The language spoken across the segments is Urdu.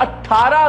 18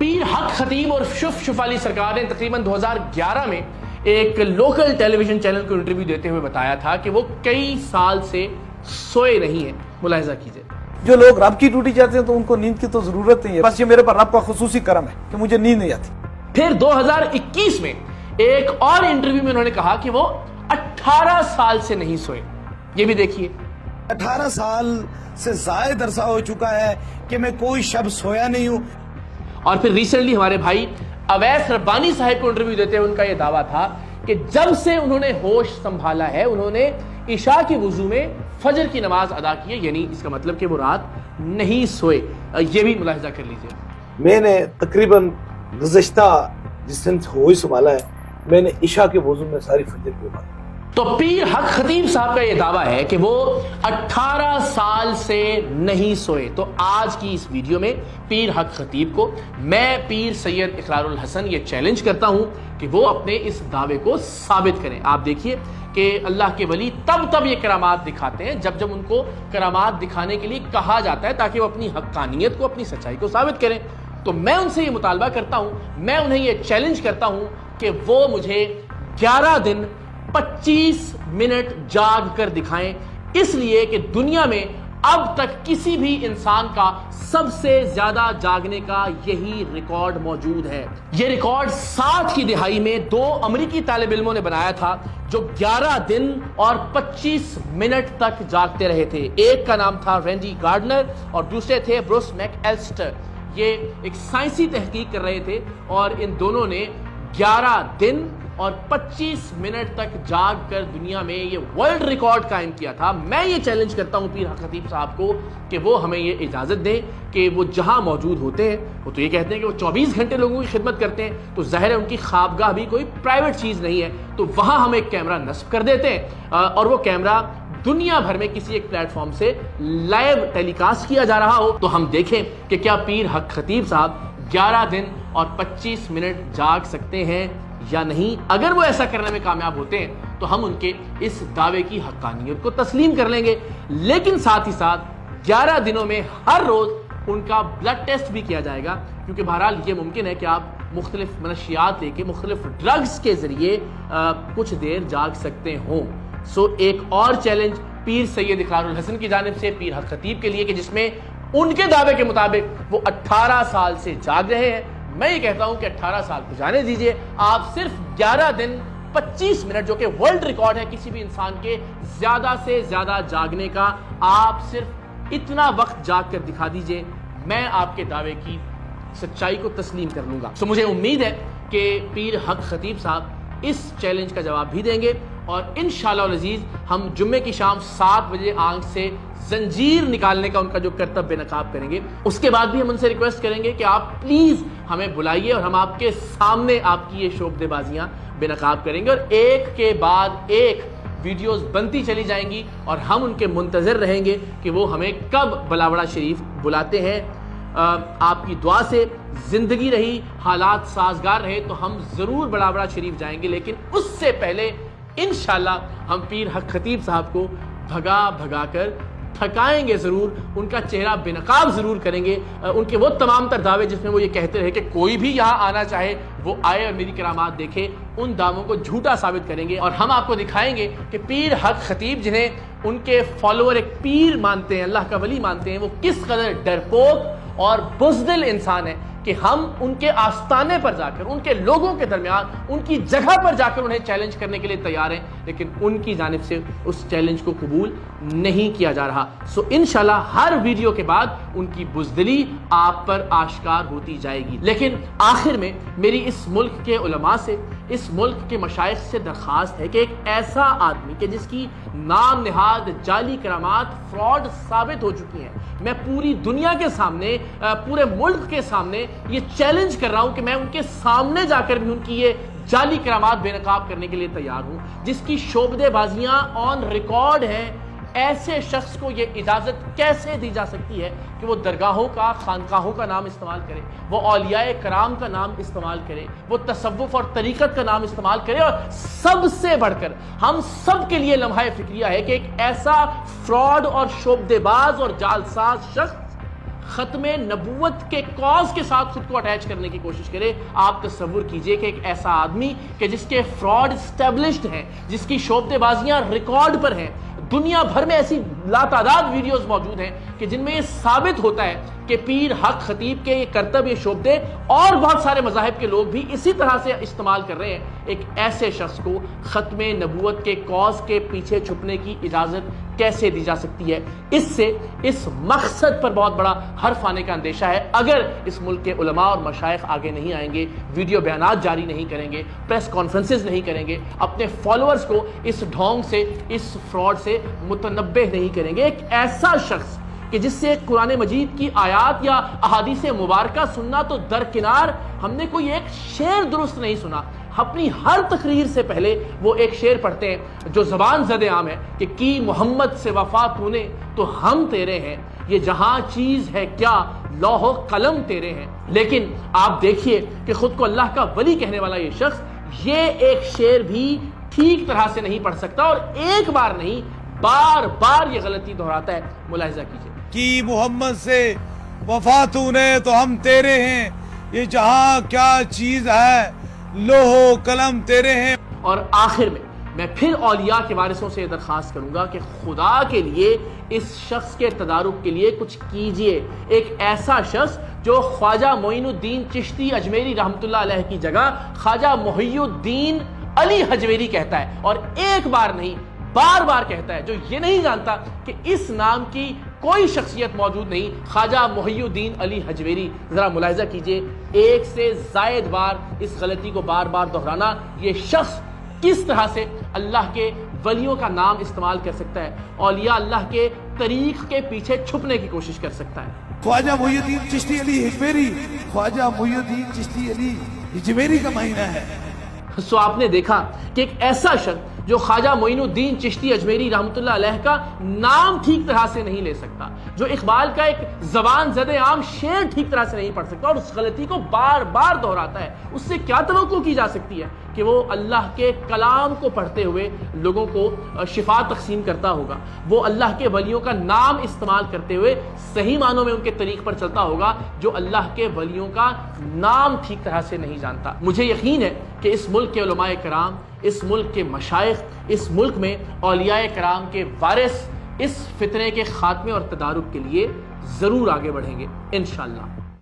پیر حق خطیب اور شف علی سرکار نے تقریباً 2011 میں ایک لوکل ٹیلی ویژن چینل کو انٹرویو دیتے ہوئے بتایا تھا کہ وہ کئی سال سے سوئے نہیں ہیں. ملاحظہ کیجئے. جو لوگ رب کی ڈیوٹی جاتے ہیں تو ان کو نیند کی تو ضرورت نہیں ہے, بس یہ میرے پر رب کا خصوصی کرم ہے کہ مجھے نیند نہیں آتی. پھر 2021 میں ایک اور انٹرویو میں انہوں نے کہا کہ وہ 18 سال سے نہیں سوئے. یہ بھی دیکھیے. 18 سال سے زائد عرصہ ہو چکا ہے کہ میں کوئی شب سویا نہیں ہوں. اور پھر ریسنٹلی ہمارے بھائی اویس ربانی صاحب کو انٹرویو دیتے ہوئے ان کا یہ دعویٰ تھا کہ جب سے انہوں نے ہوش سنبھالا ہے انہوں نے عشاء کی وضو میں فجر کی نماز ادا کی ہے, یعنی اس کا مطلب کہ وہ رات نہیں سوئے. یہ بھی ملاحظہ کر لیجئے. میں نے تقریباً گزشتہ جس دن ہوش سنبھالا ہے میں نے عشاء کے وضو میں ساری فجر کی نماز. تو پیر حق خطیب صاحب کا یہ دعویٰ ہے کہ وہ 18 سال سے نہیں سوئے. تو آج کی اس ویڈیو میں پیر حق خطیب کو میں پیر سید اقرار الحسن یہ چیلنج کرتا ہوں کہ وہ اپنے اس دعوے کو ثابت کریں. آپ دیکھیے کہ اللہ کے ولی تب یہ کرامات دکھاتے ہیں جب ان کو کرامات دکھانے کے لیے کہا جاتا ہے تاکہ وہ اپنی حقانیت کو, اپنی سچائی کو ثابت کریں. تو میں ان سے یہ مطالبہ کرتا ہوں, میں انہیں یہ چیلنج کرتا ہوں کہ وہ مجھے 11 دن 25 منٹ جاگ کر دکھائیں, اس لیے کہ دنیا میں اب تک کسی بھی انسان کا سب سے زیادہ جاگنے کا یہی ریکارڈ موجود ہے. یہ ریکارڈ 60 کی دہائی میں 2 امریکی طالب علموں نے بنایا تھا جو 11 دن اور 25 منٹ تک جاگتے رہے تھے. ایک کا نام تھا رینڈی گارڈنر اور دوسرے تھے بروس میک ایلسٹر. یہ ایک سائنسی تحقیق کر رہے تھے اور ان دونوں نے 11 دن اور 25 منٹ تک جاگ کر دنیا میں یہ ورلڈ ریکارڈ قائم کیا تھا. میں یہ چیلنج کرتا ہوں پیر حق خطیب صاحب کو کہ وہ ہمیں یہ اجازت دیں کہ وہ جہاں موجود ہوتے ہیں, وہ تو یہ کہتے ہیں کہ وہ 24 گھنٹے لوگوں کی خدمت کرتے ہیں, تو ظاہر ہے ان کی خوابگاہ بھی کوئی پرائیویٹ چیز نہیں ہے, تو وہاں ہم ایک کیمرہ نصب کر دیتے ہیں اور وہ کیمرہ دنیا بھر میں کسی ایک پلیٹ فارم سے لائیو ٹیلی کاسٹ کیا جا رہا ہو, تو ہم دیکھیں کہ کیا پیر حق خطیب صاحب 11 دن اور 25 منٹ جاگ سکتے ہیں یا نہیں. اگر وہ ایسا کرنے میں کامیاب ہوتے ہیں تو ہم ان کے اس دعوے کی حقانیت کو تسلیم کر لیں گے, لیکن ساتھ ہی ساتھ 11 دنوں میں ہر روز ان کا بلڈ ٹیسٹ بھی کیا جائے گا, کیونکہ بہرحال یہ ممکن ہے کہ آپ مختلف منشیات لے کے مختلف ڈرگز کے ذریعے کچھ دیر جاگ سکتے ہوں. سو ایک اور چیلنج پیر سید اقرار الحسن کی جانب سے پیر حق خطیب کے لیے کہ جس میں ان کے دعوے کے مطابق وہ 18 سال سے جاگ رہے ہیں. میں یہ کہتا ہوں کہ 18 سال کو جانے دیجئے, آپ صرف 11 دن 25 منٹ جو کہ ورلڈ ریکارڈ ہے کسی بھی انسان کے زیادہ سے زیادہ جاگنے کا, آپ صرف اتنا وقت جاگ کر دکھا دیجئے, میں آپ کے دعوے کی سچائی کو تسلیم کر لوں گا. مجھے امید ہے کہ پیر حق خطیب صاحب اس چیلنج کا جواب بھی دیں گے اور انشاءاللہ العزیز ہم جمعے کی شام 7 بجے آنکھ سے زنجیر نکالنے کا ان کا جو کرتب بے نقاب کریں گے. اس کے بعد بھی ہم ان سے ریکویسٹ کریں گے کہ آپ پلیز ہمیں بلائیے اور ہم آپ کے سامنے آپ کی یہ شوبدے بازیاں بے نقاب کریں گے, اور ایک کے بعد ایک ویڈیوز بنتی چلی جائیں گی اور ہم ان کے منتظر رہیں گے کہ وہ ہمیں کب بلاوڑا شریف بلاتے ہیں. آپ کی دعا سے زندگی رہی, حالات سازگار رہے تو ہم ضرور بلاوڑا شریف جائیں گے, لیکن اس سے پہلے انشاءاللہ ہم پیر حق خطیب صاحب کو بھگا کر تھکائیں گے ضرور, ان کا چہرہ بے نقاب ضرور کریں گے. ان کے وہ تمام تر دعوے جس میں وہ یہ کہتے رہے کہ کوئی بھی یہاں آنا چاہے وہ آئے اور میری کرامات دیکھے, ان دعووں کو جھوٹا ثابت کریں گے اور ہم آپ کو دکھائیں گے کہ پیر حق خطیب جنہیں ان کے فالوور ایک پیر مانتے ہیں, اللہ کا ولی مانتے ہیں, وہ کس قدر ڈرپوک اور بزدل انسان ہے کہ ہم ان کے آستانے پر جا کر, ان کے لوگوں کے درمیان, ان کی جگہ پر جا کر انہیں چیلنج کرنے کے لیے تیار ہیں, لیکن ان کی جانب سے اس چیلنج کو قبول نہیں کیا جا رہا. سو انشاءاللہ ہر ویڈیو کے بعد ان کی بزدلی آپ پر آشکار ہوتی جائے گی. لیکن آخر میں میری اس ملک کے علماء سے, اس ملک کے مشائخ سے درخواست ہے کہ ایک ایسا آدمی کہ جس کی نام نہاد جعلی کرامات فراڈ ثابت ہو چکی ہیں, میں پوری دنیا کے سامنے, پورے ملک کے سامنے یہ چیلنج کر رہا ہوں کہ میں ان کے سامنے جا کر بھی ان کی یہ جعلی کرامات بے نقاب کرنے کے لیے تیار ہوں, جس کی شعبدے بازیاں آن ریکارڈ ہیں. ایسے شخص کو یہ اجازت کیسے دی جا سکتی ہے کہ وہ درگاہوں کا, خانقاہوں کا نام استعمال کرے, وہ اولیاء کرام کا نام استعمال کرے, وہ تصوف اور طریقت کا نام استعمال کرے, اور سب سے بڑھ کر ہم سب کے لیے لمحہ فکریہ ہے کہ ایک ایسا فراڈ اور شعبدے باز اور جعلساز شخص ختم نبوت کے کاز کے ساتھ خود کو اٹیچ کرنے کی کوشش کرے. آپ تصور کیجئے کہ ایک ایسا آدمی کہ جس کے فراڈ اسٹیبلشڈ ہیں, جس کی شعبدے بازیاں ریکارڈ پر ہیں, دنیا بھر میں ایسی لاتعداد ویڈیوز موجود ہیں کہ جن میں یہ ثابت ہوتا ہے کہ پیر حق خطیب کے یہ کرتب, یہ شعبدے اور بہت سارے مذاہب کے لوگ بھی اسی طرح سے استعمال کر رہے ہیں. ایک ایسے شخص کو ختم نبوت کے کاز کے پیچھے چھپنے کی اجازت کیسے دی جا سکتی ہے؟ اس سے اس مقصد پر بہت بڑا حرف آنے کا اندیشہ ہے. اگر اس ملک کے علماء اور مشائخ آگے نہیں آئیں گے, ویڈیو بیانات جاری نہیں کریں گے, پریس کانفرنسز نہیں کریں گے, اپنے فالوورز کو اس ڈھونگ سے, اس فراڈ سے متنبہ نہیں کریں گے. ایک ایسا شخص کہ جس سے قرآن مجید کی آیات یا احادیث مبارکہ سننا تو درکنار, ہم نے کوئی ایک شعر درست نہیں سنا. اپنی ہر تقریر سے پہلے وہ ایک شعر پڑھتے ہیں جو زبان زد عام ہے کہ کی محمد سے وفا تو نے تو ہم تیرے ہیں, یہ جہاں چیز ہے کیا لوح و قلم تیرے ہیں. لیکن آپ دیکھیے کہ خود کو اللہ کا ولی کہنے والا یہ شخص یہ ایک شعر بھی ٹھیک طرح سے نہیں پڑھ سکتا, اور ایک بار نہیں بار بار یہ غلطی دہراتا ہے. ملاحظہ کیجیے. کی محمد سے وفا تو نے تو ہم تیرے ہیں, یہ جہاں کیا چیز ہے لوح و قلم تیرے ہیں. اور آخر میں پھر اولیاء کے وارثوں سے یہ درخواست کروں گا کہ خدا کے لیے اس شخص کے تدارک کے لیے کچھ کیجئے. ایک ایسا شخص جو خواجہ معین الدین چشتی اجمیری رحمۃ اللہ علیہ کی جگہ خواجہ محی الدین علی حجویری کہتا ہے, اور ایک بار نہیں بار بار کہتا ہے, جو یہ نہیں جانتا کہ اس نام کی کوئی شخصیت موجود نہیں, خواجہ محی الدین علی حجویری. ذرا ملاحظہ کیجئے, ایک سے زائد بار اس غلطی کو بار بار دہرانا. یہ شخص کس طرح سے اللہ کے ولیوں کا نام استعمال کر سکتا ہے, اولیاء اللہ کے طریق کے پیچھے چھپنے کی کوشش کر سکتا ہے. خواجہ محی الدین چشتی علی حجویری, خواجہ محی الدین چشتی علی حجویری کا معنی ہے. سو آپ نے دیکھا کہ ایک ایسا شخص جو خواجہ معین الدین چشتی اجمیری رحمۃ اللہ علیہ کا نام ٹھیک طرح سے نہیں لے سکتا, جو اقبال کا ایک زبان زد عام شعر ٹھیک طرح سے نہیں پڑھ سکتا, اور اس غلطی کو بار بار دہراتا ہے, اس سے کیا توقع کی جا سکتی ہے کہ وہ اللہ کے کلام کو پڑھتے ہوئے لوگوں کو شفا تقسیم کرتا ہوگا, وہ اللہ کے ولیوں کا نام استعمال کرتے ہوئے صحیح معنوں میں ان کے طریق پر چلتا ہوگا, جو اللہ کے ولیوں کا نام ٹھیک طرح سے نہیں جانتا. مجھے یقین ہے کہ اس ملک کے علماء کرام, اس ملک کے مشائخ, اس ملک میں اولیاء کرام کے وارث اس فتنے کے خاتمے اور تدارک کے لیے ضرور آگے بڑھیں گے انشاءاللہ.